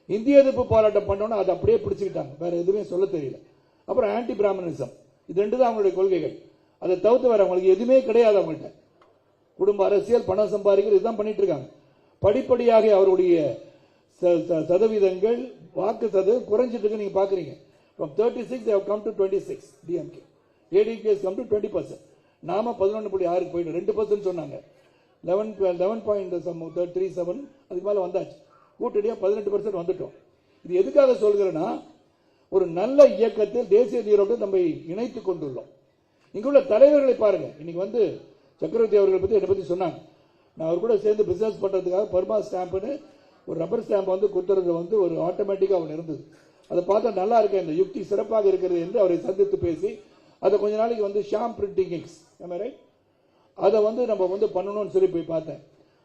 இந்திய எதிர்ப்பு போராட்டம் பண்ணோன்னா அதை அப்படியே பிடிச்சிக்கிட்டாங்க, வேற எதுவுமே சொல்ல தெரியல. அப்புறம் ஆன்டி பிராமணிசம், இது ரெண்டு தான் அவங்களுடைய கொள்கைகள். அதை தவிர்த்து வேற அவங்களுக்கு எதுவுமே கிடையாது. அவங்கள்ட்ட குடும்ப அரசியல், பணம் சம்பாதிக்கிறது இதுதான் பண்ணிட்டு இருக்காங்க. படிப்படியாக அவருடைய சதவீதங்கள், வாக்கு சதவீதம் குறைஞ்சிட்டு இருக்கு. நீங்க பாக்குறீங்க, from 36 they have come to 26. DMK, ADK has come to 20%. நாம 11.6 போயிட்டு 2% சொன்னாங்க. 11.37 அதுக்கு மேல வந்தாச்சு. கூட்டணியா 18% வந்துட்டோம். இது எதுக்காக சொல்கிறேன்னா, ஒரு நல்ல இயக்கத்தில் தேசிய நீரோட்டம் நம்ம இணைத்துக் கொண்டுள்ளோம். இங்குள்ள தலைவர்களை பாருங்க. இன்னைக்கு வந்து சக்கரவர்த்தி அவர்களை பத்தி என்னை பத்தி சொன்னாங்க. நான் அவர் கூட சேர்ந்து பிசினஸ் பண்றதுக்காக பர்மா ஸ்டாம்ப்னு ஒரு ரப்பர் ஸ்டாம்ப் வந்து குத்துறது வந்து ஒரு ஆட்டோமேட்டிக்கா அவன் இருந்தது. அதை பார்த்தா நல்லா இருக்கு, இந்த யுக்தி சிறப்பாக இருக்கிறது என்று அவரை சந்தித்து பேசி அதை கொஞ்ச நாளைக்கு வந்து ஷாம் பிரிண்டிங் இங்க்ஸ் அதை வந்து நம்ம வந்து பண்ணணும்னு சொல்லி போய் பார்த்தேன்.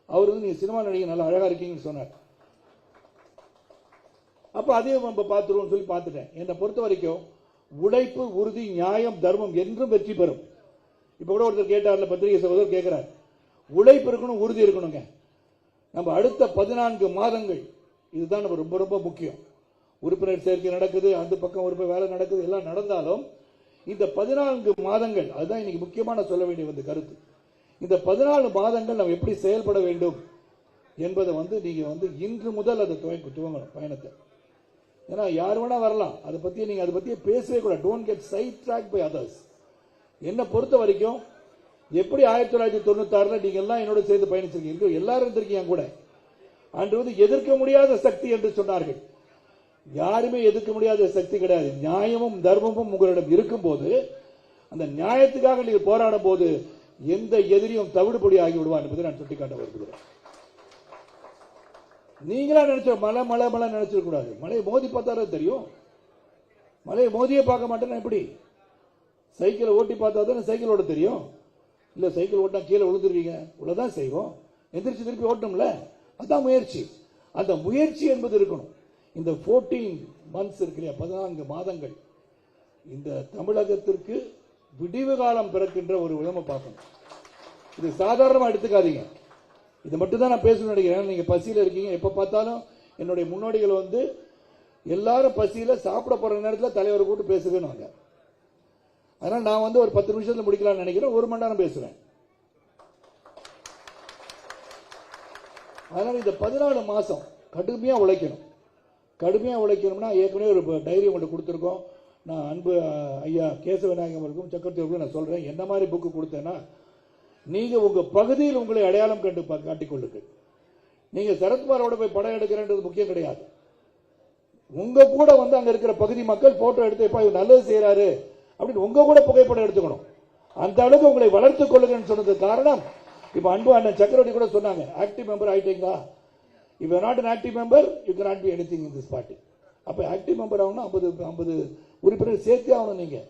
அவர் வந்து நீங்க சினிமா நடிகை நல்லா அழகா இருக்கீங்கன்னு சொன்னார். அப்ப அதையும் நம்ம பார்த்துருவோம் சொல்லி பார்த்துட்டேன். என்னை பொறுத்த வரைக்கும் உழைப்பு, உறுதி, நியாயம், தர்மம் என்றும் வெற்றி பெறும். இப்ப கூட ஒருத்தர் கேட்டார்ல, பத்திரிகை சகோதரர் கேட்கிறார், உழைப்பு இருக்கணும், உறுதி இருக்கணுங்க. நம்ம அடுத்த 14 மாதங்கள் இதுதான் நம்ம ரொம்ப ரொம்ப முக்கியம். உறுப்பினர் சேர்க்கை நடக்குது, அந்த பக்கம் ஒரு வேலை நடக்குது, எல்லாம் நடந்தாலும் இந்த 14 மாதங்கள் அதுதான் இன்னைக்கு முக்கியமான சொல்ல வேண்டிய வந்து கருத்து. இந்த 14 மாதங்கள் நம்ம எப்படி செயல்பட வேண்டும் என்பதை வந்து நீங்க வந்து இன்று முதல் அதை துவங்கணும் பயணத்தை. ஏன்னா யார் வேணா வரலாம், அதை பத்தி நீங்க அதை பத்தியே பேசவே கூட. Don't get sidetrack by others. என்னை பொறுத்த வரைக்கும் எப்படி 1996 நீங்க எல்லாம் என்னோட சேர்ந்து பயணிச்சிருக்கீங்க, எல்லாரும் இருந்திருக்கீங்க கூட. அன்று வந்து எதிர்க்க முடியாத சக்தி என்று சொன்னார்கள். யாருமே எதிர்க்க முடியாத சக்தி கிடையாது. நியாயமும் தர்மமும் உங்களிடம் இருக்கும் போது, அந்த நியாயத்துக்காக நீங்கள் போராடும் போது எந்த எதிரியும் தவிடுபொடி ஆகி விடுவான் என்பதை நான் சுட்டிக்காட்ட விரும்புகிறேன். நீங்களா நினைச்ச மலை மலை மலை நினைச்சிட கூடாது. மலையை மோதி பார்த்தாலே தெரியும். மலையை மோதியே பார்க்க மாட்டேன்னா எப்படி? சைக்கிளை ஓட்டி பார்த்தா தான் சைக்கிள் ஓட்ட தெரியும். இல்ல சைக்கிள் ஓட்டினா கீழே விழுந்துருவீங்க, இவ்வளவுதான் செய்வோம். எந்திரிச்சு திருப்பி ஓட்டணும்ல, அதான் முயற்சி. அந்த முயற்சி என்பது இருக்கணும். இந்த 14 months இருக்கு இல்லையா, 14 மாதங்கள், இந்த தமிழகத்திற்கு விடிவு காலம் பிறக்கின்ற ஒரு விதமா பார்க்கணும். இது சாதாரணமா எடுத்துக்காதீங்க. இது மட்டும் தான் நான் பேசணும்னு நினைக்கிறேன். நீங்க பசியில இருக்கீங்க, எப்ப பார்த்தாலும் என்னுடைய முன்னோடிகள் வந்து எல்லாரும் பசியில சாப்பிட போற நேரத்தில் தலைவர் கூட்டு பேசுவேன்னு. அதனால நான் வந்து ஒரு 10 நிமிஷத்துல முடிக்கலாம்னு நினைக்கிறேன், 1 மணி நேரம் பேசுவேன். அதனால இந்த 14 மாசம் கடுமையா உழைக்கணும். கடுமையா உழைக்கணும்னா ஏற்கனவே ஒரு டைரி உங்களுக்கு கொடுத்துருக்கோம். நான் அன்பு ஐயா கேசவநாயகம் அவர்களுக்கும் சக்கரவர்த்தி அவர்களுக்கும் நான் சொல்றேன், என்ன மாதிரி புக்கு கொடுத்தேன்னா, நீங்க உங்க பகுதியில் உங்களை அடையாளம் கண்டு காட்டிக்கொள்ளுங்கள். நீங்க சரத்குமாரோட போய் படம் எடுக்கிறன்றது முக்கியம் கிடையாது. உங்க கூட வந்து அங்க இருக்கிற பகுதி மக்கள் போட்டோ எடுத்து எப்ப இவர் நல்லது செய்யறாரு அப்படின்னு உங்க கூட புகைப்படம் எடுத்துக்கணும். அந்த அளவுக்கு உங்களை வளர்த்துக் கொள்ளுங்கன்னு சொன்னது காரணம். இப்ப அன்பு அண்ணன் சக்கரவர்த்தி கூட சொன்னாங்க, ஆக்டிவ் மெம்பர் ஆயிட்டீங்களா? If you are not an active member, you cannot be anything in this party. அப்ப ஆக்டிவ் மெம்பர் ஆகணும், 50 உறுப்பினர் சேர்த்தே ஆகணும்.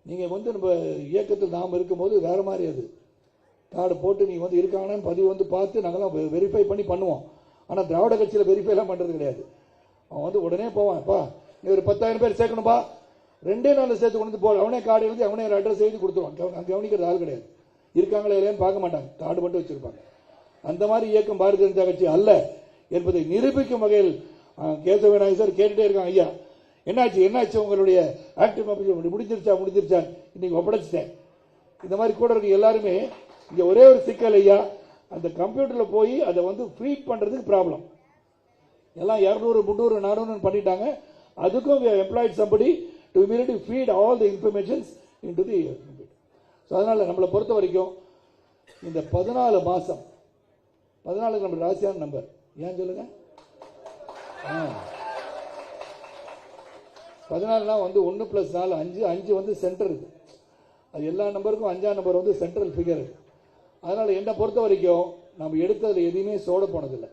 நீங்க வந்து நம்ம இயக்கத்தில் நாம் இருக்கும்போது வேற மாதிரி அது கார்டு போட்டு நீங்க வந்து இருக்காங்கன்னு பதிவு வந்து பார்த்து நாங்கெல்லாம் வெரிஃபை பண்ணி பண்ணுவோம். ஆனா திராவிட கட்சியில வெரிஃபை எல்லாம் பண்றது கிடையாது. அவன் வந்து உடனே போவான், பா நீ ஒரு 10,000 பேர் சேர்க்கணும்பா, 2 நாள் சேர்த்து கொண்டு போ, அவனே கார்டு எழுதி அவனே அட்ரஸ் எழுதி கொடுத்துருவான். கவனிக்கிறது ஆள் கிடையாது. இருக்காங்களா இல்லையான்னு பார்க்க மாட்டாங்க, கார்டு மட்டும் வச்சிருப்பாங்க. அந்த மாதிரி இயக்கம் பாரதிய ஜனதா கட்சி அல்ல என்பதை நிரூபிக்கும் வகையில் கேசவநாயகர் சார் கேட்டுட்டே இருக்காங்க, ஐயா என்னாச்சு உங்களுடைய ஆக்டிவ் முடிஞ்சிருச்சா இன்னைக்கு ஒப்படைச்சிட்டேன். இந்த மாதிரி கூட இருக்கு எல்லாருமே. இங்க ஒரே ஒரு சிக்கல் ஐயா, அந்த கம்ப்யூட்டர்ல போய் அதை வந்து ஃபீட் பண்றதுக்கு ப்ராப்ளம். எல்லாம் 200, 300, 400 பண்ணிட்டாங்க. அதுக்கும் we have employed somebody to immediately feed all the informations into the computer. So அதனால நம்மளை பொறுத்த வரைக்கும் இந்த 14 மாசம் 14 நம்ம ராசியான நம்பர் ஏன் சொல்லுங்க. 14 வந்து 1 + 4 5, 5 வந்து சென்டர் இருக்கு. அது எல்லா நம்பருக்கும் 5ஆம் நம்பர் வந்து சென்ட்ரல் ஃபிகர் இருக்கு. அதனால என்னை பொறுத்த வரைக்கும் நம்ம எடுத்ததுல எதுவுமே சோட போனதில்லை.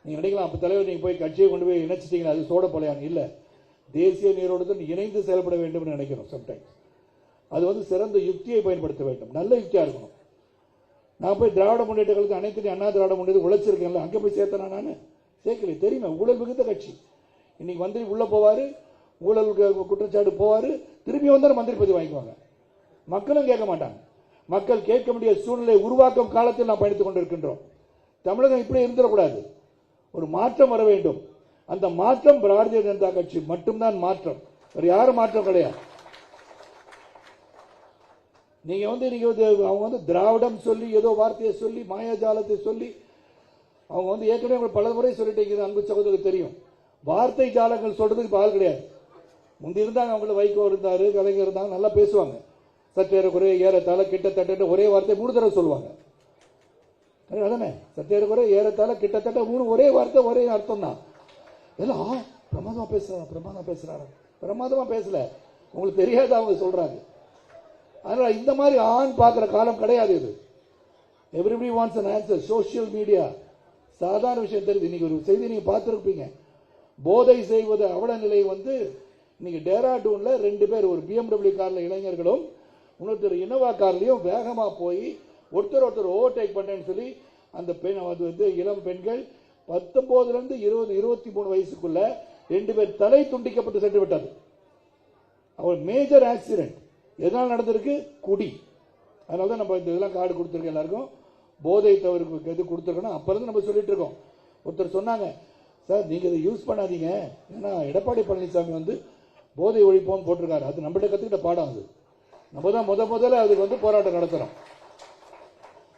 நீங்க நினைக்கலாம், அப்ப தலைவர் நீங்க போய் கட்சியை கொண்டு போய் இணைச்சிட்டீங்களா, அது சோட போலையான்னு இல்ல. தேசிய நீரோட்டத்துடன் இணைந்து செயல்பட வேண்டும் நினைக்கிறோம். சம்டைம்ஸ் அது வந்து சிறந்த யுக்தியை பயன்படுத்த வேண்டும், நல்ல யுக்தியா இருக்கணும். நான் போய் திராவிட முன்னேற்ற கழகத்துக்கு அனைத்து அண்ணா திராவிட முன்னேற்ற உழைச்சிருக்கேன்ல, அங்க போய் சேர்த்தனா நான் சேர்க்கல. தெரியுமா, ஊழல் மிகுந்த கட்சி. இன்னைக்கு மந்திரி உள்ள போவாரு, ஊழல் குற்றச்சாட்டு போவாரு, திரும்பி வந்தாலும் மந்திரி பதவி வாங்கிக்குவாங்க. மக்களும் கேட்க மாட்டாங்க. மக்கள் கேட்க முடியாத சூழ்நிலை உருவாக்கும் காலத்தில் நாம் பயணித்துக் கொண்டிருக்கின்றோம். தமிழகம் இப்படி இருந்துடக்கூடாது, ஒரு மாற்றம் வர வேண்டும். அந்த மாற்றம் பாரதிய ஜனதா கட்சி மட்டும்தான் மாற்றம், வேற யாரும் மாற்றம் கிடையாது. நீங்க அவங்க திராவிடம் சொல்லி ஏதோ வார்த்தையை சொல்லி மாயாஜாலத்தை சொல்லி அவங்க ஏற்கனவே பல முறை சொல்லிட்டு அன்பு சகோதரருக்கு தெரியும். வார்த்தை ஜாலங்கள் சொல்றதுக்கு பால் கிடையாது. முந்தி இருந்தாங்க, அவங்கள வைகோ இருந்தாரு, கலைஞர் இருந்தாங்க, நல்லா பேசுவாங்க. சற்றேறக்குறைய ஏறத்தாழ கிட்டத்தட்ட ஒரே வார்த்தை 3 தடவை சொல்லுவாங்க. அதானே சற்றேறக்குறைய ஏறத்தாழ கிட்டத்தட்ட 3 ஒரே வார்த்தை ஒரே அர்த்தம் தான். எல்லாம் பிரமாதமா பேசுறாரு, பிரமாதமா பேசல, உங்களுக்கு தெரியாத அவங்க சொல்றாங்க. அதனால இந்த மாதிரி ஆண் பார்க்கிற காலம் கிடையாது இது. Everybody wants an answer. Social media சாதாரண விஷயம் தெரியுது. இன்னைக்கு ஒரு செய்தி நீங்க பார்த்திருப்பீங்க. போதை செய்வது அவல நிலை இன்னைக்கு டேராடூன்ல 2 பேர், ஒரு BMW கார்ல இளைஞர்களும் இன்னொருத்தர் இனோவா கார்லயும் வேகமா போய் ஒருத்தர் ஓவர்டேக் பண்ணேன்னு சொல்லி அந்த பெண் இளம் பெண்கள் 19 இருந்து 23 வயசுக்குள்ள 2 பேர் தலை துண்டிக்கப்பட்டு சென்று விட்டது. அவர் மேஜர் ஆக்சிடென்ட் எதனால் நடந்திருக்கு? குடி. அதனாலதான் நம்ம இதெல்லாம் கார்டு கொடுத்துருக்கோம் எல்லாருக்கும். போதை தவறுக்கு எது கொடுத்துருக்கோம் அப்ப இருந்து நம்ம சொல்லிட்டு இருக்கோம். ஒருத்தர் சொன்னாங்க, சார் நீங்க இதை யூஸ் பண்ணாதீங்க, ஏன்னா எடப்பாடி பழனிசாமி போதை ஒழிப்போம் போட்டிருக்காரு, அது நம்மகிட்ட கத்துக்கிட்ட பாடம். அது நம்ம தான் முதல்ல அதுக்கு போராட்டம் நடத்துறோம்.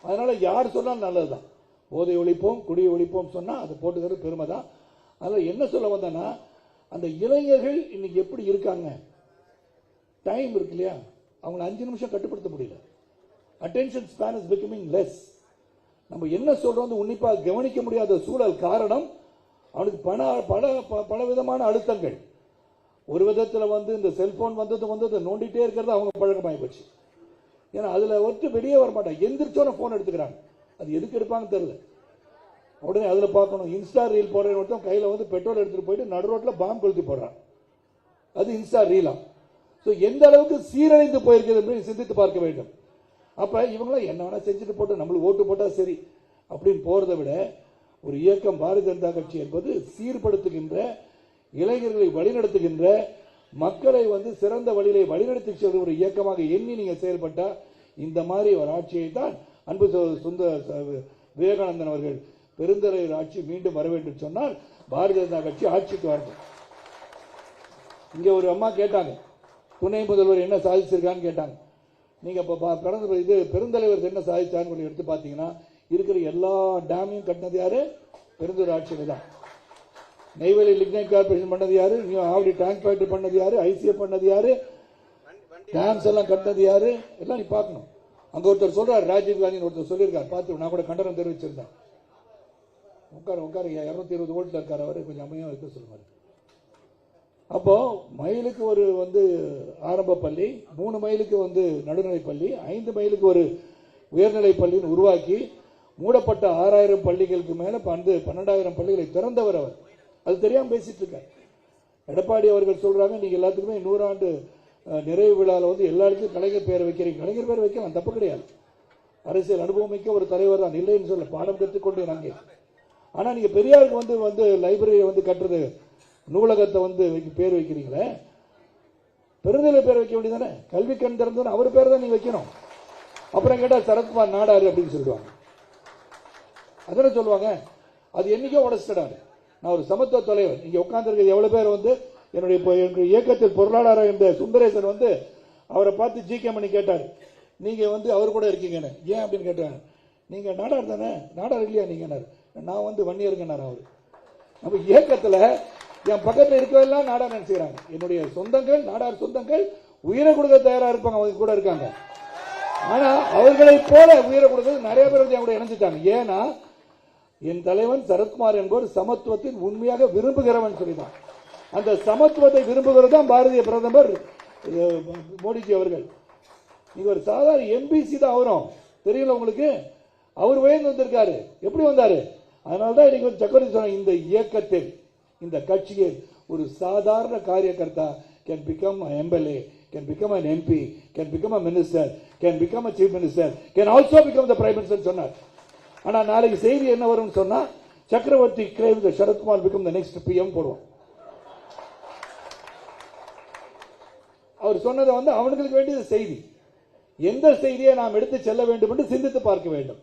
அதனால யார் சொன்னாலும் நல்லதுதான். போதை ஒழிப்போம் குடியை ஒழிப்போம் சொன்னா அது போட்டுக்கிறது பெருமை தான். அதனால என்ன சொல்ல வந்தேன்னா, அந்த இளைஞர்கள் இன்னைக்கு எப்படி இருக்காங்க, டைம் இருக்கு இல்லையா, அவங்களை 5 நிமிஷம் கட்டுப்படுத்த முடியல. Attention span is becoming less. நம்ம என்ன சொல்றோம் உன்னிப்பாக கவனிக்க முடியாத சூழல். காரணம், அவனுக்கு பல விதமான அழுத்தங்கள். ஒரு விதத்தில் இந்த செல்போன் வந்தது நோண்டிட்டே இருக்கிறது அவங்க பழக்கமாகி போச்சு. ஏன்னா அதுல வெளியே வர மாட்டாங்க, எந்திரிச்சோன போன் எடுத்துக்கிறாங்க. அது எதுக்கு எடுப்பாங்கன்னு தெரியல. உடனே அதுல பார்க்கணும். இன்ஸ்டா ரீல் போடுற ஒருத்தன் கையில பெட்ரோல் எடுத்துட்டு போயிட்டு நடு ரோட்ல பாம்பு கொளுத்தி போடுறான். அது இன்ஸ்டா ரீலா. எந்த அளவுக்கு சீரழிந்து போயிருக்கிறது என்று சிந்தித்து பார்க்க வேண்டும். அப்ப இவங்களாம் என்ன வேணா செஞ்சுட்டு போட்டு நம்மளுக்கு ஓட்டு போட்டா சரி அப்படின்னு போறதை விட, ஒரு இயக்கம் பாரதிய ஜனதா கட்சி என்பது சீர்படுத்துகின்ற, இளைஞர்களை வழிநடத்துகின்ற, மக்களை சிறந்த வழியிலே வழிநடத்தி செல்கிற ஒரு இயக்கமாக எண்ணி நீங்க செயல்பட்டா இந்த மாதிரி ஒரு ஆட்சியை தான் அன்பு விவேகானந்தன் அவர்கள் பெருந்தலைவர் ஆட்சி மீண்டும் வர வேண்டும் சொன்னால் பாரதிய ஜனதா கட்சி ஆட்சிக்கு வரணும். இங்க ஒரு அம்மா கேட்டாங்க, துணை முதல்வர் என்ன சாதிச்சிருக்கான்னு கேட்டாங்க. நீங்க கடந்த இது பெருந்தலைவர் என்ன சாதிச்சான்னு எடுத்து பாத்தீங்கன்னா, இருக்கிற எல்லா டேமையும் கட்டினது யாரு? பெருந்தலைவர் ஆட்சியில தான். நெய்வேலி லிக்னைட் கார்பரேஷன் பண்ணது யாரு? ஆவடி டேங்க் ஃபேக்டரி பண்ணது யாரு? ஐசிஎஃப் பண்ணது யாரு? டேம்ஸ் எல்லாம் கட்டினது யாரு? எல்லாம் நீ பார்க்கணும். அங்க ஒருத்தர் சொல்றாரு, ராஜீவ் காந்தி ஒருத்தர் சொல்லியிருக்காரு, பார்த்து நான் கூட கண்டனம் தெரிவிச்சிருந்தேன். உட்காரு 220 வோல்ட்ல இருக்காரு அவரு, கொஞ்சம் அமைதியா இருக்க சொல்லுவாரு. அப்போ மைலுக்கு ஒரு ஆரம்ப பள்ளி, 3 மைலுக்கு நடுநிலை பள்ளி, 5 மைலுக்கு ஒரு உயர்நிலை பள்ளின்னு உருவாக்கி மூடப்பட்ட 6000 பள்ளிகளுக்கு மேல 12,000 பள்ளிகளை திறந்தவர் அவர். அது தெரியாம பேசிட்டு இருக்கார். எடப்பாடி அவர்கள் சொல்றாங்க, நீங்க எல்லாத்துக்குமே 100 ஆண்டு நிறைவு விழாவில் எல்லாருக்கும் கலைஞர் பேரை வைக்கிறீங்க. கலைஞர் பேரை வைக்கலாம், தப்பு கிடையாது. அரசியல் அனுபவம் மிக்க ஒரு தலைவர் தான், இல்லைன்னு சொல்ல, பாடம் கற்றுக்கொண்டு நாங்க. ஆனா நீங்க பெரியாருக்கு லைப்ரரி கட்டுறது, நூலகத்தை பேர் வைக்கிறீங்களே, பெருந்தலை பேர் வைக்க வேண்டியதானே? கல்வி கண் திறந்து அவர் பேர் தான் நீங்க வைக்கணும். அப்புறம் கேட்டா சரத்குமார் நாடாரு அப்படின்னு சொல்லுவாங்க. அதான சொல்லுவாங்க. அது என்னைக்கோ உடச்சிட்டாரு. நான் ஒரு சமத்துவ தலைவர், இங்க உட்கார்ந்து எவ்வளவு பேர் என்னுடைய இயக்கத்தில் பொருளாளர் இருந்த சுந்தரேசன் அவரை பார்த்து ஜிகே மணி கேட்டாரு, நீங்க அவர் கூட இருக்கீங்கன்னு. ஏன் அப்படின்னு கேட்டாங்க. நீங்க நாடார் தானே? நாடார் இல்லையா நீங்க? நான் வன்னியருங்கன்னார் அவரு. நம்ம இயக்கத்துல என் பக்கத்தில் இருக்கவெல்லாம் நாடார் நினைச்சுக்கிறாங்க. என்னுடைய சொந்தங்கள், நாடார் சொந்தங்கள் உயிரை கொடுக்க தயாரா இருப்பாங்க, அவங்க கூட இருக்காங்க. ஆனா அவர்களை போல உயிரை கொடுக்கிறது நிறைய பேர் என் கூட இணைஞ்சிட்டாங்க. ஏன்னா என் தலைவன் சரத்குமார் என்பவர் சமத்துவத்தின் உண்மையாக விரும்புகிறவன் சொல்லிதான். அந்த சமத்துவத்தை விரும்புகிறது தான் பாரதிய பிரதமர் மோடிஜி அவர்கள். நீங்க ஒரு சாதாரண எம்பிசி தான் அவரும், தெரியல உங்களுக்கு? அவர் உயர்ந்து வந்திருக்காரு. எப்படி வந்தாரு? அதனால்தான் இன்னைக்கு சக்கரவர்த்தி சொன்ன, இந்த இயக்கத்தில், இந்த கட்சியில் ஒரு சாதாரண காரியகர்த்தா can become an MLA, can become an MP, can become a minister, can become a chief minister, can also become the prime minister சொன்னார். ஆனா நாளைக்கு செய்தி என்ன வரும் சொன்னா, சக்கரவர்த்தி claims that Sarathkumar become the next PM போடுவோம். அவர் சொன்னதை அவங்களுக்கு வேண்டியது செய்தி. எந்த செய்தியை நாம் எடுத்து செல்ல வேண்டும் என்று சிந்தித்து பார்க்க வேண்டும்.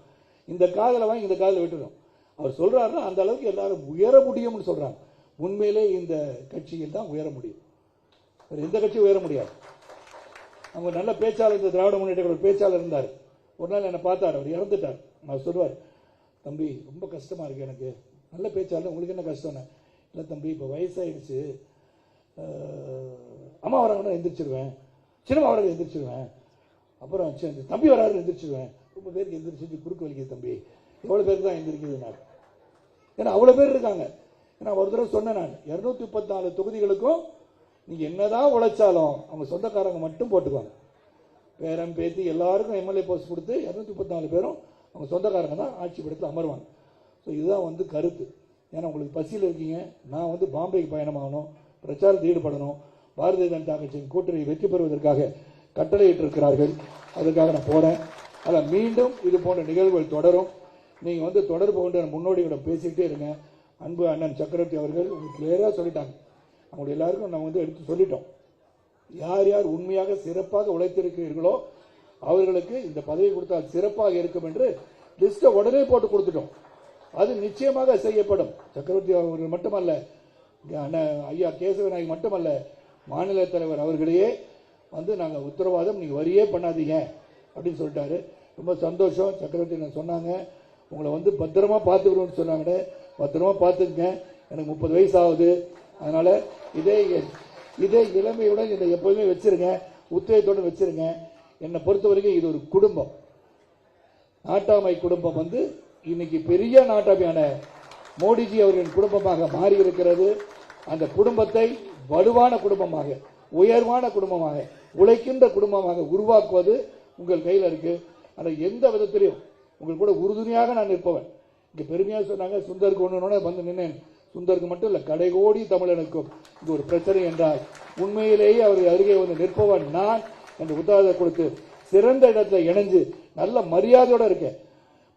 இந்த காதல வாங்கி இந்த காதல விட்டுடும். அவர் சொல்றாருன்னா அந்த அளவுக்கு எல்லாரும் உயர முடியும்னு சொல்றாங்க. உண்மையிலே இந்த கட்சியில் தான் உயர முடியும். வேறு எந்த கட்சியும் உயர முடியாது. அவங்க நல்ல பேச்சாளர், இந்த திராவிட முன்னேற்ற கழக பேச்சாளர் இருந்தார். ஒரு நாள் என்னை பார்த்தார், அவர் இறந்துட்டார். நான் சொல்லுவார், தம்பி ரொம்ப கஷ்டமாக இருக்குது எனக்கு. நல்ல பேச்சாளர், உங்களுக்கு என்ன கஷ்டம்னு. இல்லை தம்பி, இப்போ வயசாகிடுச்சு, அம்மா வராங்கன்னா எந்திரிச்சிருவேன், சின்னம்மா வராது எந்திரிச்சிருவேன், அப்புறம் தம்பி வராது எந்திரிச்சிருவேன். ரொம்ப பேருக்கு எந்திரிச்சு குறுக்கு வலிக்குது தம்பி, எவ்வளோ பேருக்கு தான் எந்திரிக்குது நான். ஏன்னா அவ்வளோ பேர் இருக்காங்க. ஏன்னா ஒரு தடவை சொன்னேன் நான், 234 தொகுதிகளுக்கும் நீங்கள் என்னதான் உழைச்சாலும் அவங்க சொந்தக்காரங்க மட்டும் போட்டுக்குவாங்க. பேரம் பேத்தி எல்லாருக்கும் எம்எல்ஏ போஸ்ட் கொடுத்து 234 பேரும் அவங்க சொந்தக்காரங்க தான் ஆட்சி படத்தில் அமர்வாங்க. ஸோ இதுதான் வந்து கருத்து. ஏன்னா உங்களுக்கு பசியில் இருக்கீங்க, நான் வந்து பாம்பேக்கு பயணமாகணும், பிரச்சாரத்தில் ஈடுபடணும், பாரதிய ஜனதா கட்சியின் கூட்டணி வெற்றி பெறுவதற்காக கட்டளையிட்டிருக்கிறார்கள். அதற்காக நான் போகிறேன். அதில் மீண்டும் இது போன்ற நிகழ்வுகள் தொடரும். நீங்கள் வந்து தொடர்பு கொண்டு முன்னோடிகளிடம் பேசிக்கிட்டே இருங்க. அன்பு அண்ணன் சக்கரவர்த்தி அவர்கள் உங்களுக்கு கிளியராக சொல்லிட்டாங்க. அவங்க எல்லாருக்கும் நம்ம வந்து எடுத்து சொல்லிட்டோம். யார் யார் உண்மையாக சிறப்பாக உழைத்திருக்கிறீர்களோ அவர்களுக்கு இந்த பதவி கொடுத்தால் சிறப்பாக இருக்கும் என்று லிஸ்ட்டை உடனே போட்டு கொடுத்துட்டோம். அது நிச்சயமாக செய்யப்படும். சக்கரவர்த்தி அவர்கள் மட்டுமல்ல, ஐயா கேசவநாயகி மட்டுமல்ல, மாநில தலைவர் அவர்களையே வந்து நாங்கள் உத்தரவாதம் நீங்கள் வரியே பண்ணாதீங்க அப்படின்னு சொல்லிட்டாரு. ரொம்ப சந்தோஷம். சக்கரவர்த்தி நான் சொன்னாங்க, உங்களை வந்து பத்திரமா பார்த்துக்கணும்னு சொன்னாங்க. பத்திரமா பார்த்துக்குங்க. எனக்கு 30 வயசு ஆகுது. அதனால இதே இளமையுடன் என்னை எப்போதுமே வச்சிருங்க, உத்வேகத்தோடு வச்சிருங்க. என்னை பொறுத்த வரைக்கும் இது ஒரு குடும்பம், நாட்டாமை குடும்பம் வந்து இன்னைக்கு பெரிய நாட்டாமையான மோடிஜி அவர்களின் குடும்பமாக மாறி இருக்கிறது. அந்த குடும்பத்தை வலுவான குடும்பமாக, உயர்வான குடும்பமாக, உழைக்கின்ற குடும்பமாக உருவாக்குவது உங்கள் கையில் இருக்கு. ஆனால் எந்த விதத்திலையும் உங்கள் கூட உறுதுணையாக நான் நிற்பவன். இங்கே பெருமையாக சொன்னாங்க, சுந்தருக்கு ஒன்று வந்து நின்னேன். சுந்தருக்கு மட்டும் இல்லை, கடைகோடி தமிழனுக்கும் இது ஒரு பிரச்சனை என்றால் உண்மையிலேயே அவர்கள் அருகே வந்து நிற்பவன் நான் என்று உத்தரவாதம் கொடுத்து சிறந்த இடத்துல இணைஞ்சு நல்ல மரியாதையோடு இருக்கேன்.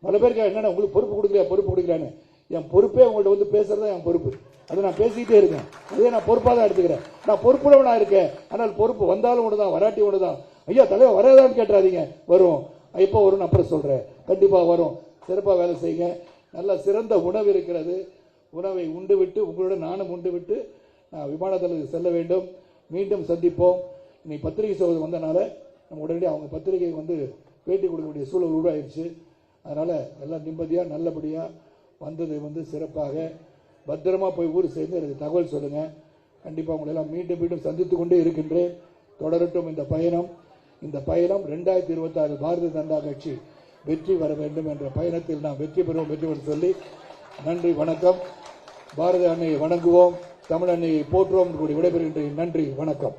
பல பேருக்கு என்னென்ன உங்களுக்கு பொறுப்பு கொடுக்கலான்னு. என் பொறுப்பே உங்கள்கிட்ட வந்து பேசுறது என் பொறுப்பு. அதை நான் பேசிக்கிட்டே இருக்கேன். அதே நான் பொறுப்பாக தான் எடுத்துக்கிறேன். நான் பொறுப்புடவனா இருக்கேன். ஆனால் பொறுப்பு வந்தாலும் ஒன்று தான், வராட்டி ஒன்று தான். ஐயா தலைவர் வராதான்னு கேட்டுறாதீங்க, வரும். எப்போ வரும் அப்புறம் சொல்கிறேன். கண்டிப்பாக வரும். சிறப்பாக வேலை செய்யுங்க. நல்ல சிறந்த உணவு இருக்கிறது. உணவை உண்டு விட்டு உங்களுடன் நானும் உண்டு விட்டு நான் விமானத்தில் செல்ல வேண்டும். மீண்டும் சந்திப்போம். இன்னைக்கு பத்திரிகை சோதனை வந்தனால நம்ம உடனடியாக அவங்க பத்திரிகை வந்து பேட்டி கொடுக்கக்கூடிய சூழல் உருவாயிருச்சு. அதனால் எல்லாம் நிம்மதியாக நல்லபடியாக வந்தது வந்து சிறப்பாக பத்திரமா போய் ஊர் சேர்ந்து எனக்கு தகவல் சொல்லுங்கள். கண்டிப்பாக உங்களை எல்லாம் மீண்டும் மீண்டும் சந்தித்து கொண்டே இருக்கின்றேன். தொடரட்டும் இந்த பயணம். இந்த பயணம் 2026 பாரதிய ஜனதா கட்சி வெற்றி வர வேண்டும் என்ற பயணத்தில் நாம் வெற்றி பெறுவோம் என்று சொல்லி நன்றி, வணக்கம். பாரத அன்னையை வணங்குவோம், தமிழ் அன்னையை போற்றுவோம் என்று விடைபெறுகின்றேன். நன்றி, வணக்கம்.